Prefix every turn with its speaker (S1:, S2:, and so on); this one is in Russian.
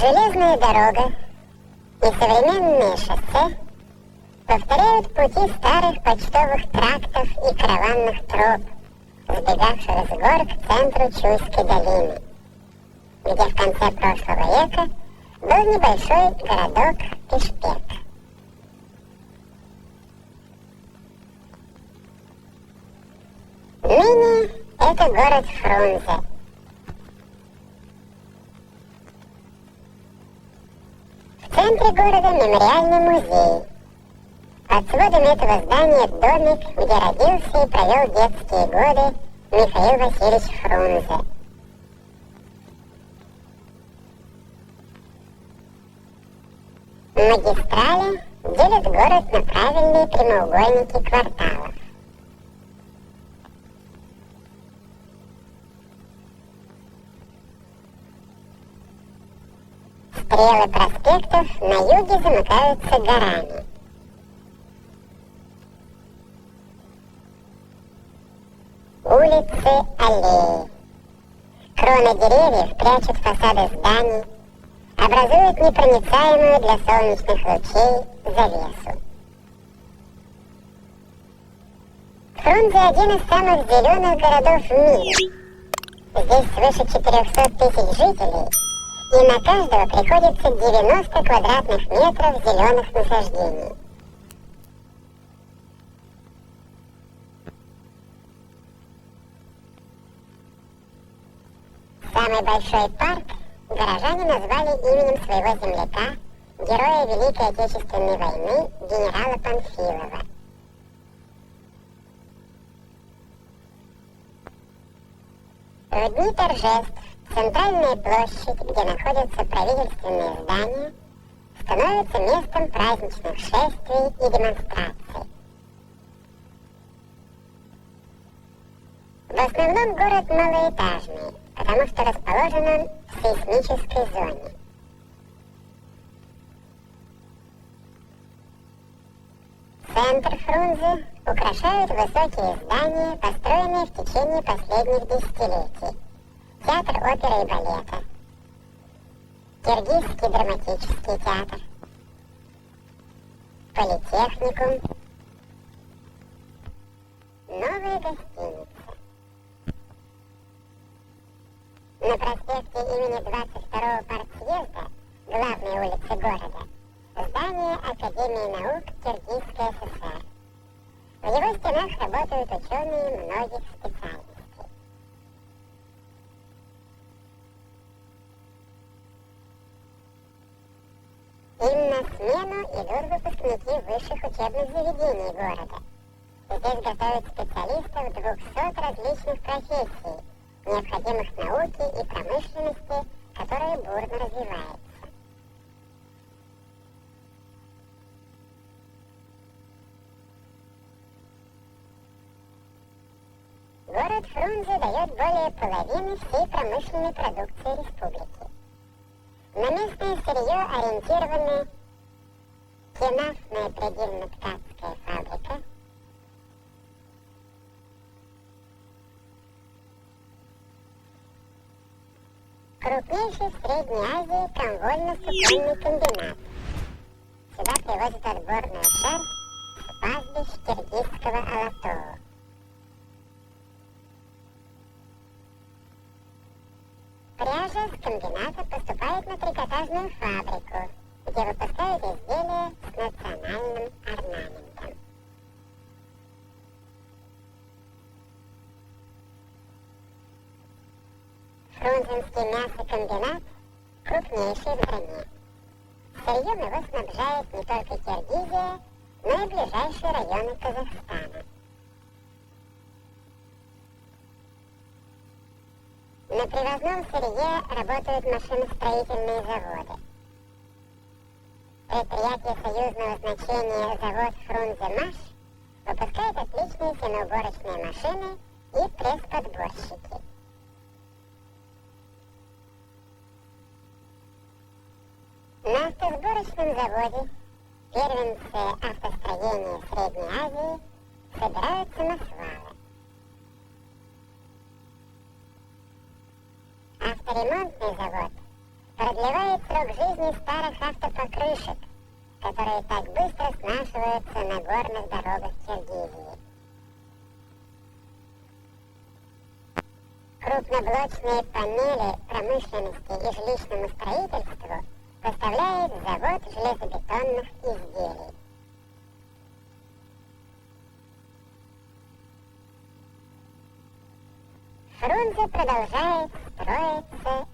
S1: Железная дорога и современные шоссе повторяют пути старых почтовых трактов и караванных троп, сбегавших с гор к центру Чуйской долины, где в конце прошлого века был небольшой городок Пишпек. Ныне это город Фрунзе. В центре города мемориальный музей. Под сводом этого здания домик, где родился и провел детские годы Михаил Васильевич Фрунзе. Магистрали делят город на правильные прямоугольники кварталов. Стрелы проспектов на юге замыкаются горами. Улицы, аллеи. Кроны деревьев прячут фасады зданий, образуют непроницаемую для солнечных лучей завесу. Фрунзе один из самых зеленых городов в мире. Здесь свыше 400 тысяч жителей, и на каждого приходится 90 квадратных метров зеленых насаждений. Самый большой парк горожане назвали именем своего земляка, героя Великой Отечественной войны, генерала Панфилова. В дни торжеств центральная площадь, где находятся правительственные здания, становится местом праздничных шествий и демонстраций. В основном город малоэтажный, потому что расположен он в сейсмической зоне. Центр Фрунзе украшают высокие здания, построенные в течение последних десятилетий. Театр оперы и балета, Киргизский драматический театр, политехникум, новые гостиницы. На проспекте имени 22-го партсъезда, главной улице города, здание Академии наук Киргизской ССР. В его стенах работают ученые многих специальностей. Им на смену идут выпускники высших учебных заведений города. Здесь готовят специалистов 200 различных профессий, необходимых науке и промышленности, которая бурно развивается. Город Фрунзе дает более половины всей промышленной продукции республики. На местное сырье ориентированы Кенафная предельно-ткацкая фабрика, крупнейший в Средней Азии комвольно-суконный комбинат. Сюда привозят отборную шерсть с пастбищ киргизского Алатоу. Пряжа с комбината поступает на трикотажную фабрику, где выпускают изделия с национальным орнаментом. Фрунзенский мясокомбинат крупнейший в стране. Сырьем его снабжает не только Киргизия, но и ближайшие районы Казахстана. На привозном сырье работают машиностроительные заводы. Предприятие союзного значения завод «Фрунзе-Маш» выпускает отличные сеноуборочные машины и пресс-подборщики. На автосборочном заводе первенцы автостроения Средней Азии собирают самосвалы. Авторемонтный завод продлевает срок жизни старых автопокрышек, которые так быстро снашиваются на горных дорогах Киргизии. Крупноблочные панели промышленности и жилищному строительству поставляет завод железобетонных изделий. Фрунзе продолжает строиться